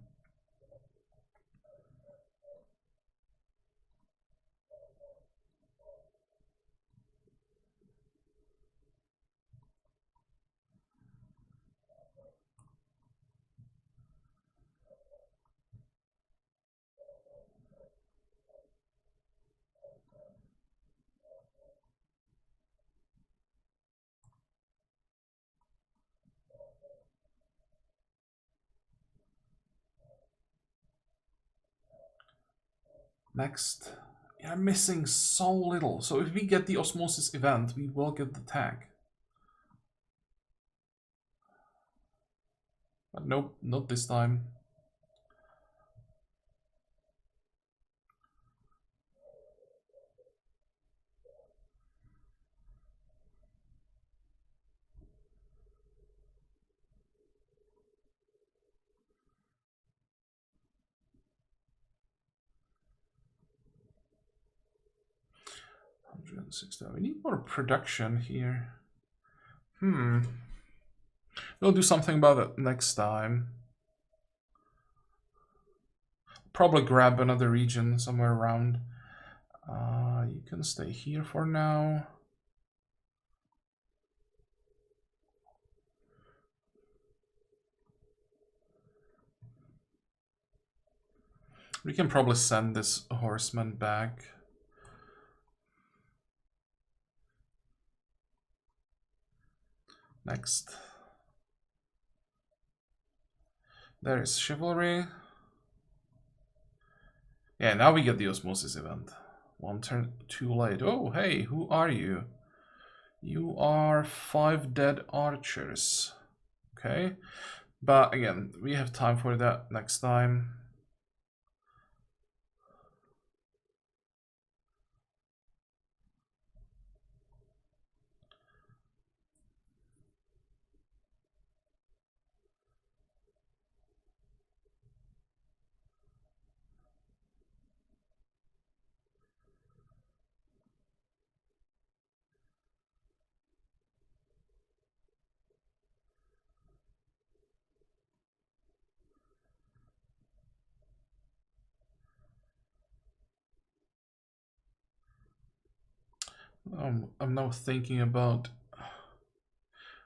Next. Yeah, missing so little. So if we get the osmosis event, we will get the tag. But nope, not this time. We need more production here. We'll do something about it next time. Probably grab another region somewhere around. You can stay here for now. We can probably send this horseman back. Next. There is chivalry. Yeah, now we get the osmosis event. One turn too late. Oh, hey, who are you? You are 5 dead archers. Okay. But again, we have time for that next time. I'm now thinking about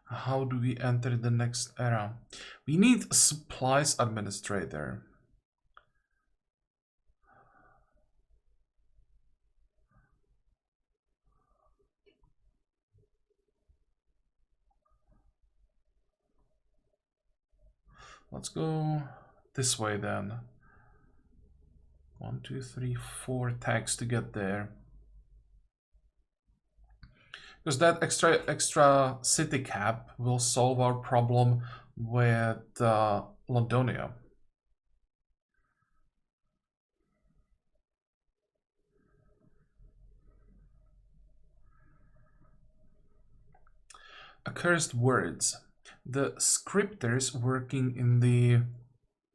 how do we enter the next era. We need a supplies administrator. Let's go this way then. 1, 2, 3, 4 tags to get there. Because that extra city cap will solve our problem with Londonia. Accursed words. The scripters working in the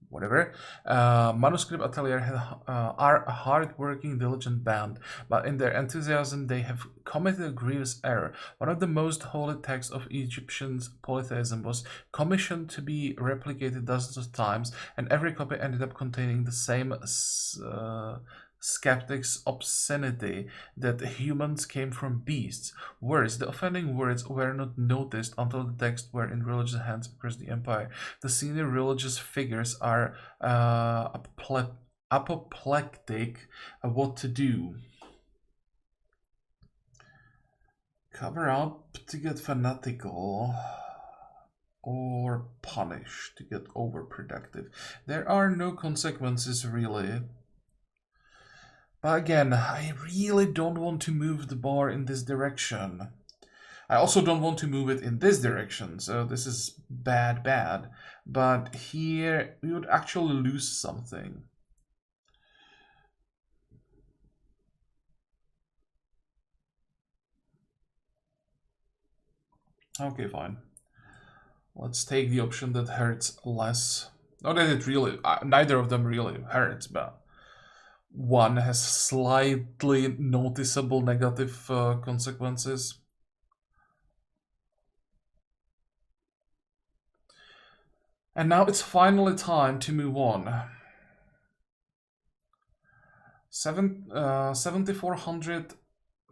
whatever manuscript atelier are a hard-working, diligent band, but in their enthusiasm they have committed a grievous error. One of the most holy texts of Egyptian polytheism was commissioned to be replicated dozens of times, and every copy ended up containing the same skeptics' obscenity that humans came from beasts. Worse, the offending words were not noticed until the texts were in religious hands across the empire. The senior religious figures are apoplectic what to do. Cover up to get fanatical. or punish to get overproductive. There are no consequences really. But again, I really don't want to move the bar in this direction. I also don't want to move it in this direction, so this is bad. But here we would actually lose something. Okay, fine. Let's take the option that hurts less. Not that it really, neither of them really hurts, but one has slightly noticeable negative consequences. And now it's finally time to move on. 7400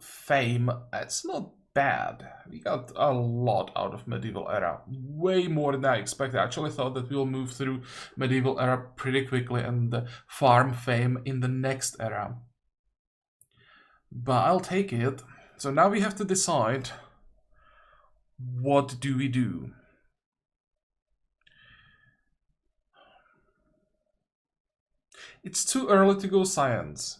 fame, that's not bad. We got a lot out of medieval era, way more than I expected. I actually thought that we'll move through medieval era pretty quickly and farm fame in the next era. But I'll take it. So now we have to decide, what do we do? It's too early to go science.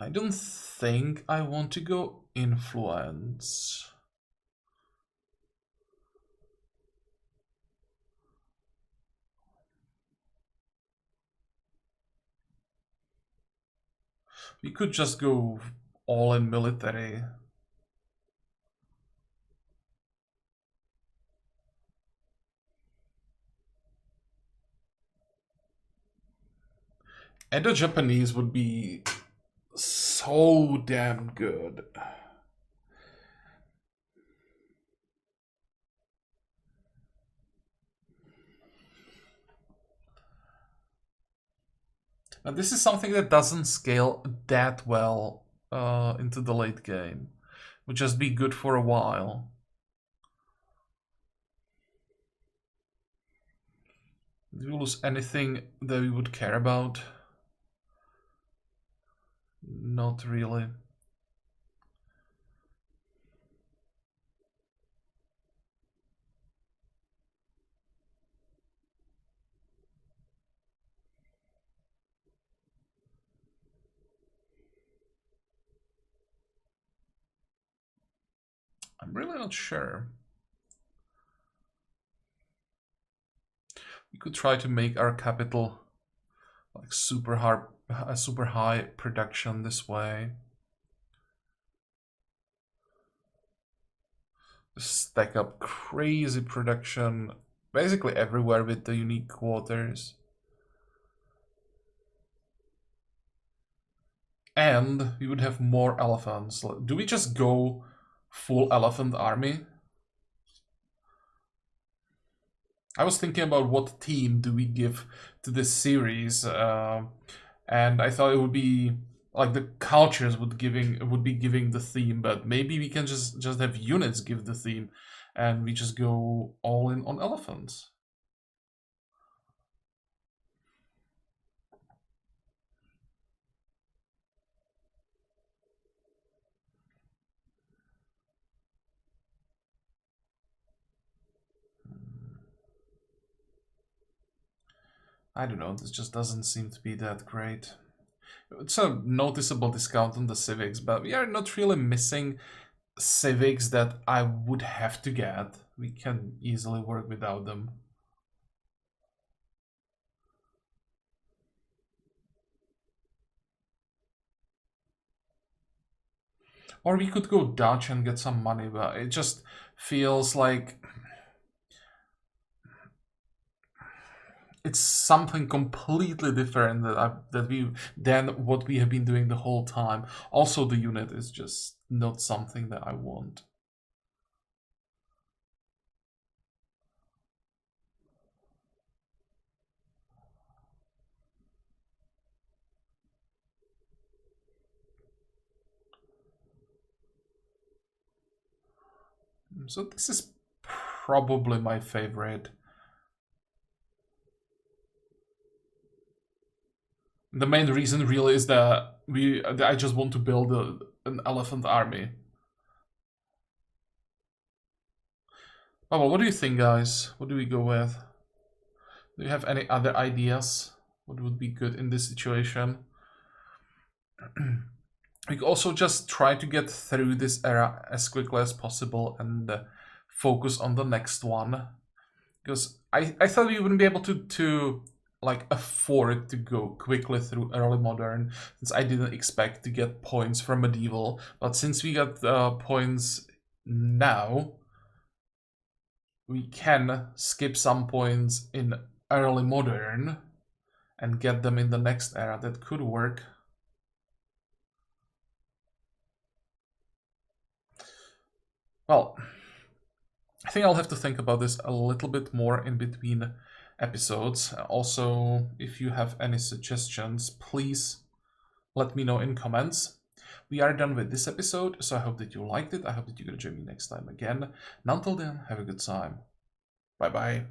I don't think I want to go influence. We could just go all in military. Edo Japanese would be so damn good. Now, this is something that doesn't scale that well into the late game. Would just be good for a while. Did we lose anything that we would care about? Not really. I'm really not sure. We could try to make our capital like super high production this way. Stack up crazy production basically everywhere with the unique quarters. And we would have more elephants. Do we just go full elephant army? I was thinking about what theme do we give to this series, and I thought it would be like the cultures would be giving the theme, but maybe we can just have units give the theme, and we just go all in on elephants. I don't know, this just doesn't seem to be that great. It's a noticeable discount on the civics, but we are not really missing civics that I would have to get. We can easily work without them. Or we could go Dutch and get some money, but it just feels like it's something completely different than what we have been doing the whole time. Also, the unit is just not something that I want. So this is probably my favorite. The main reason really is that I just want to build an elephant army. Oh, well, what do you think, guys? What do we go with? Do you have any other ideas? What would be good in this situation? We could also just try to get through this era as quickly as possible and focus on the next one. Because I thought we wouldn't be able to like afford to go quickly through early modern, since I didn't expect to get points from medieval. But since we got points now, we can skip some points in early modern and get them in the next era. That could work. Well, I think I'll have to think about this a little bit more in between episodes. Also, if you have any suggestions, please let me know in comments. We are done with this episode, so I hope that you liked it. I hope that you're gonna join me next time again. And until then, have a good time. Bye bye.